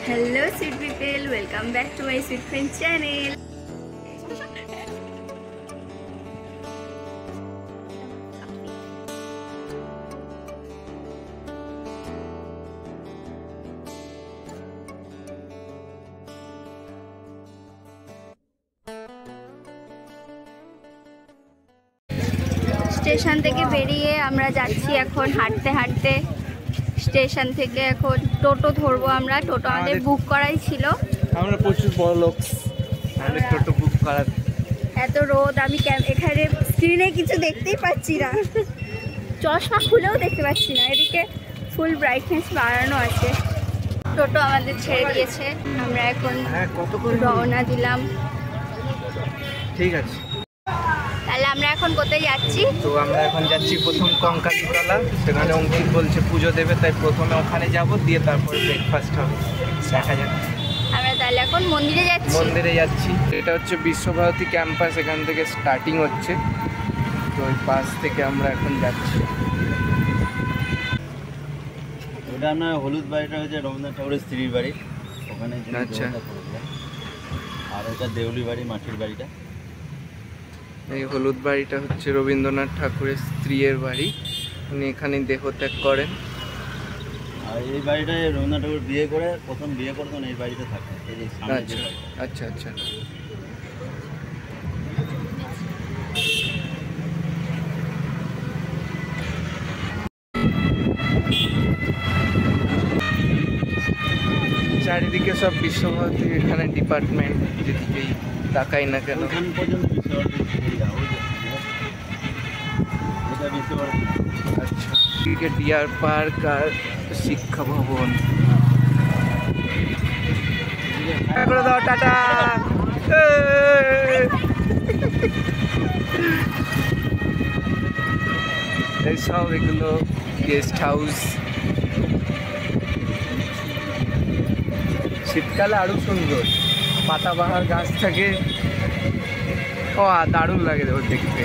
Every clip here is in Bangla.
Hello sweet people, welcome back to my sweet friend channel. Station থেকে বেরিয়ে আমরা যাচ্ছি এখন হাঁটতে হাঁটতে। স্টেশন থেকে এখন টোটো ধরবো আমরা। টোটো আমাদের বুক করাই ছিল। আমরা প্রচুর বড় লোক, আমাদের টোটো বুক করা। এত রোদ, আমি এখানে স্ক্রিনে কিছু দেখতেই পাচ্ছি না, চশমা খুলেও দেখতে পাচ্ছি না। এদিকে ফুল ব্রাইটনেস বাড়ানো আছে। টোটো আমাদের ছেড়ে দিয়েছে, আমরা এখন রওনা দিলাম। ঠিক আছে, তাহলে আমরা এখন কোথায় যাচ্ছি? তো আমরা এখন যাচ্ছি প্রথম কঙ্কালীতলা। সেখানে অঙ্কিত বলছে পুজো দেবে, তাই প্রথমে ওখানে যাব, দিয়ে তারপরে ব্রেকফাস্ট হবে। দেখা যাক। আমরা তাহলে এখন মন্দিরে যাচ্ছি। এটা হচ্ছে বিশ্বভারতী ক্যাম্পাস, এখান থেকে স্টার্টিং হচ্ছে। তো ওই পাশ থেকে আমরা এখন যাচ্ছি। ওটা আপনার হলুদ বাড়িটা হচ্ছে রবীন্দ্রনাথ ঠাকুরের স্ত্রীর বাড়ি, ওখানে। আচ্ছা। আর ওটা দেউলি বাড়ি, মাটির বাড়িটা। এই হলুদ বাড়িটা হচ্ছে রবীন্দ্রনাথ ঠাকুরের স্ত্রীর বাড়ি, উনি এখানে দেহত্যাগ করেন। আর এই বাড়িটায় রবীন্দ্রনাথ ঠাকুর বিয়ে করে, প্রথম বিয়ে করে তখন এই বাড়িতে থাকে। এই যে সামনে যে বাড়িটা। আচ্ছা আচ্ছা। চারিদিকে সব বিশ্বভারতী, এখানে ডিপার্টমেন্ট যেদিকেই তাকাই না কেন। ওখান পর্যন্ত বিশ্বভারতী। এটা বিশ্বভারতী। আচ্ছা, এদিকে ডিয়ার পার্ক আর শিক্ষা ভবন। করে দাও, টাটা। এইসব এগুলো গেস্ট হাউস। শীতকালে আরো সুন্দর, পাতাবাহার গাছ থাকে। ও দারুণ লাগে ওর দেখতে।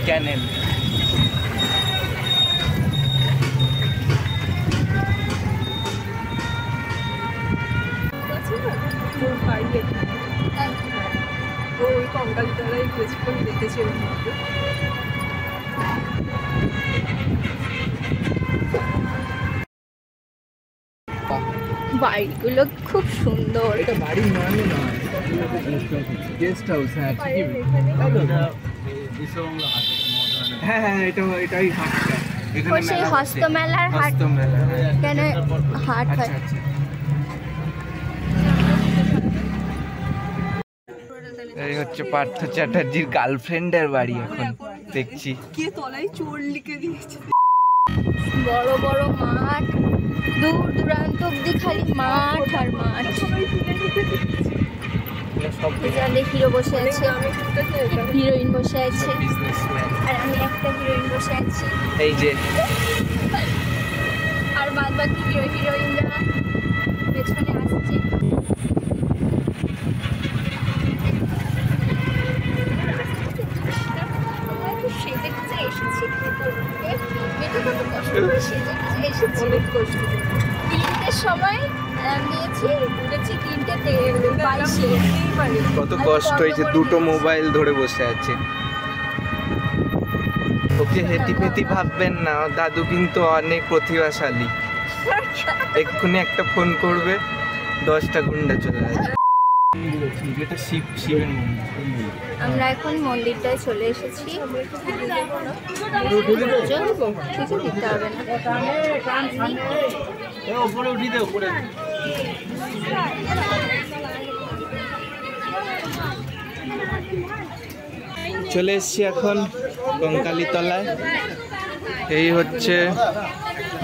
ক্যানেল। ওই কঙ্কালীতলায় গেছিলাম, দেখেছি ওর মধ্যে। বাড়িগুলো খুব সুন্দর। এটা বাড়ি মানে নয়, গেস্ট হাউস। হ্যাঁ ঠিকই। বিশ্ববাংলা হাট। হ্যাঁ হ্যাঁ, এটাই হাটটা। ও সেই হস্তমেলার হাট। হস্তমেলা। কেন হাট হয়? আচ্ছা আচ্ছা। এই হচ্ছে পার্থ চ্যাটার্জির গার্লফ্রেন্ডের বাড়ি। এখন দেখছি কে তলায় চোর লিখে দিয়েছে। বড় বড় মাঠ, দূর দূরান্ত অব্দি খালি মাঠ আর মাঠ। এখানে হিরো বসে আছে, হিরোইন বসে আছে, আর আমি একটা হিরোইন বসে আছি। এই যে আর বাদ বাকি হিরোইনরা পেছনে আসছে। সেজে গুজে এসেছি, এটা কত কষ্ট করে সেজে গুজে এসেছি। অনেক কষ্ট। 3টের সময় নিয়েছি, উঠেছি 3:22। কত কষ্ট হয়েছে, দুটো মোবাইল ধরে বসে আছে। ওকে হেতি পেতি ভাববেন না, দাদু কিন্তু অনেক প্রতিভাশালী। এক্ষুনি একটা ফোন করবে, 10টা গুন্ডা চলে আসবে। এটা শিবের মন্দির। আমরা এখন মন্দিরটায় চলে এসেছি। কিছু দিতে হবে না। উপরে উঠি দে, উপরে। চলে এসছি এখন কঙ্কালীতলায়। এই হচ্ছে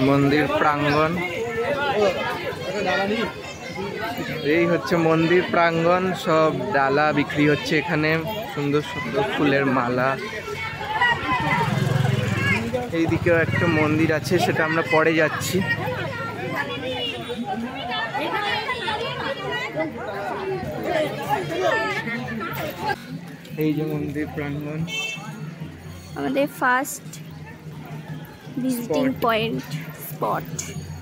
মন্দির প্রাঙ্গণ। এই হচ্ছে মন্দির প্রাঙ্গণ, সব ডালা বিক্রি হচ্ছে এখানে, সুন্দর সুন্দর ফুলের মালা। এইদিকেও একটা মন্দির আছে, সেটা আমরা পরে যাচ্ছি। এই যে মন্দির প্রাঙ্গণ। আমাদের ফার্স্ট ভিজিটিং পয়েন্ট স্পট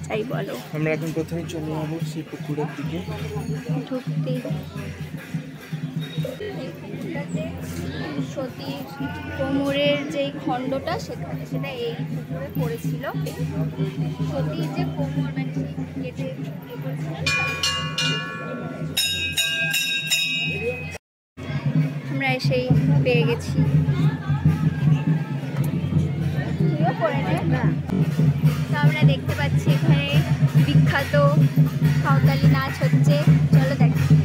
তাই বলো। আমরা এখন কোথায় চলে যাবো? সেই পুকুরের দিকে ঢুকতে সতীর কোমরের যে খণ্ডটা সেটা এই পুকুরে পড়েছিল। সতীর যে কোমর মানে কেটে আমরা এসেই পেয়ে গেছি। তো আমরা দেখতে পাচ্ছি এখানে বিখ্যাত সাঁওতালি নাচ হচ্ছে, চলো দেখি।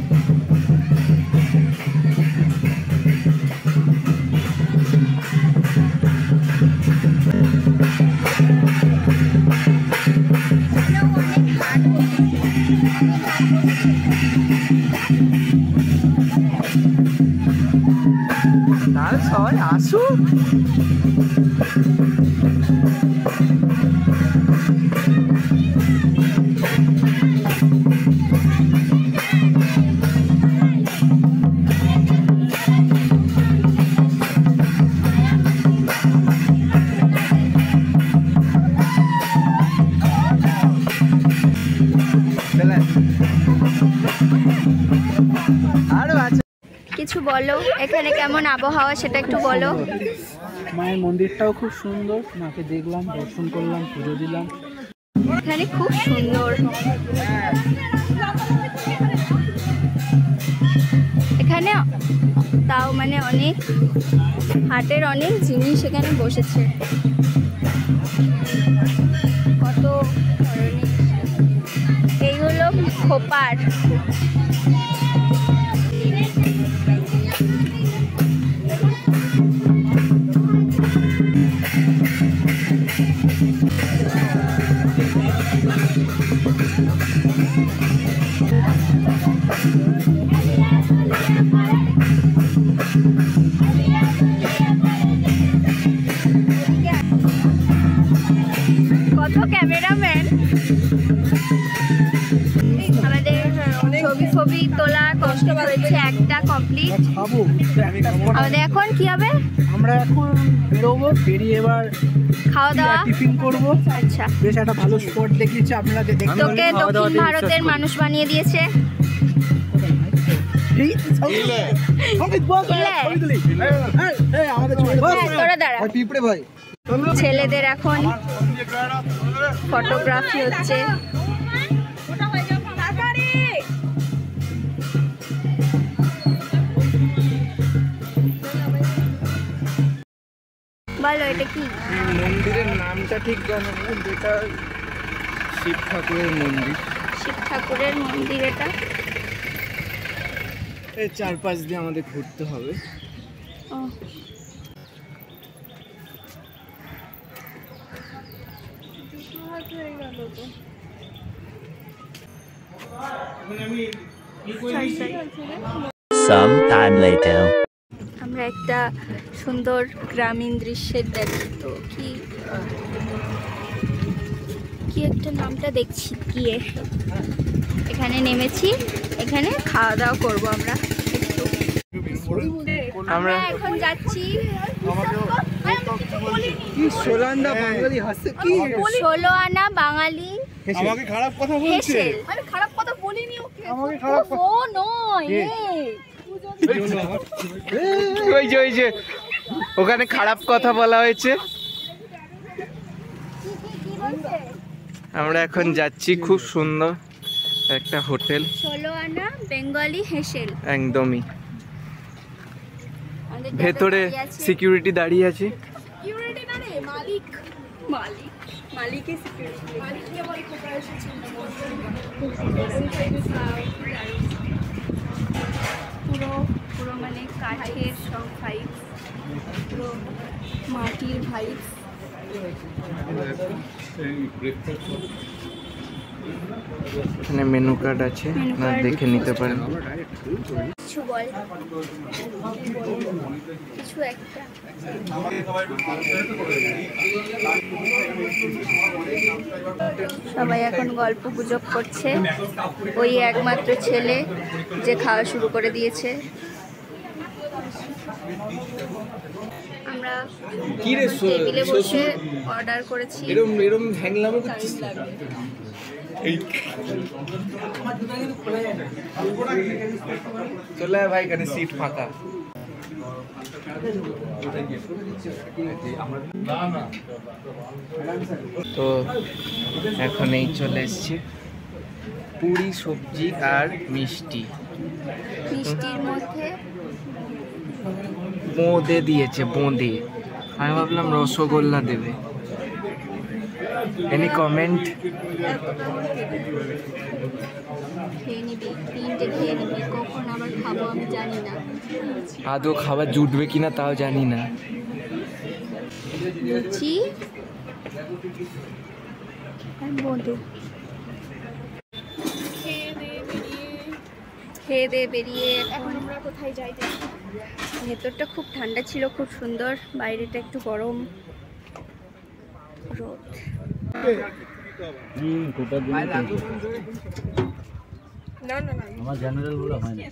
তাহলে সবাই আসুক। কিছু বলো, এখানে কেমন আবহাওয়া সেটা একটু বলো। মায়ের মন্দিরটাও খুব সুন্দর, মাকে দেখলাম, দর্শন করলাম, পুজো দিলাম। এখানে খুব সুন্দর, এখানে তাও মানে অনেক হাটের অনেক জিনিস এখানে বসেছে, কত ধরনের। এইগুলো খোপার, কত ক্যামেরাম্যান। আমাদের ছবি ছবি তোলা কষ্ট হয়েছে, একটা কমপ্লিট। আমাদের এখন কি হবে? আমরা এখন বেরোবো, বেরিয়ে এবার খাওয়া দাওয়া টিফিন করবো। আচ্ছা, বেশ একটা ভালো স্পট দেখিয়েছে আপনারা, দেখতে তোকে দক্ষিণ ভারতের মানুষ বানিয়ে দিয়েছে। তোরা দাঁড়া। ছেলেদের এখন ফটোগ্রাফি হচ্ছে। বলো এটা কি? মন্দিরের নামটা ঠিক জানো না, যেটা শিব ঠাকুরের মন্দির। শিব ঠাকুরের মন্দির এটা। এই চারপাশ দিয়ে আমাদের ঘুরতে হবে। ও, Some time later. আমরা একটা সুন্দর গ্রামীণ দৃশ্যের দেখি তো কি একটা নামটা দেখছি গিয়ে এখানে নেমেছি, এখানে খাওয়া দাওয়া করবো আমরা একটু। আমরা এখন যাচ্ছি ষোলান্ডা বাঙালি হাসে কি? 16 আনা বাঙালি আমাকে খারাপ কথা বলছে। হেসেল। আমি খারাপ কথা বলিনি, ওকে আমাকে খারাপ ও নয় ওই যে ওখানে খারাপ কথা বলা হয়েছে। আমরা এখন যাচ্ছি খুব সুন্দর একটা হোটেল, 16 আনা বেঙ্গলি হেসেল। একদমই ভেতরে সিকিউরিটি দাঁড়িয়ে আছে। মালিকের সিকিউরিটি। পুরো মানে কাঠের সব ভাইবস, পুরো মাটির ভাইবস। এখানে মেনু কার্ড আছে, আপনারা দেখে নিতে পারেন। কিছু বল, কিছু একটা। সবাই এখন গল্প গুজব করছে, ওই একমাত্র ছেলে যে খাওয়া শুরু করে দিয়েছে। আমরা কি রে টেবিলে বসে অর্ডার করেছি। এরম এরম হ্যাংলামো করছিস এই চলে আয় ভাই, এখানে সিট ফাঁকা। তো এখন এই চলে এসছে পুরি, সবজি আর মিষ্টি। মিষ্টির মধ্যে বোঁদে দিয়েছে, বোঁদে। আমি ভাবলাম রসগোল্লা দেবে। Any comment? খেয়ে নিবি, 3টে খেয়ে নিবি, কখন আবার খাবো আমি জানি না। আদৌ খাবার জুটবে কিনা তাও জানি না। লুচি আর বোঁদে খেয়ে দিয়ে বেরিয়ে এখন আমরা কোথায় যাই দেখি। ভেতরটা খুব ঠান্ডা ছিল, খুব সুন্দর, বাইরেটা একটু গরম রোদ। না না না আমার জেনারেল গুলো হয় না।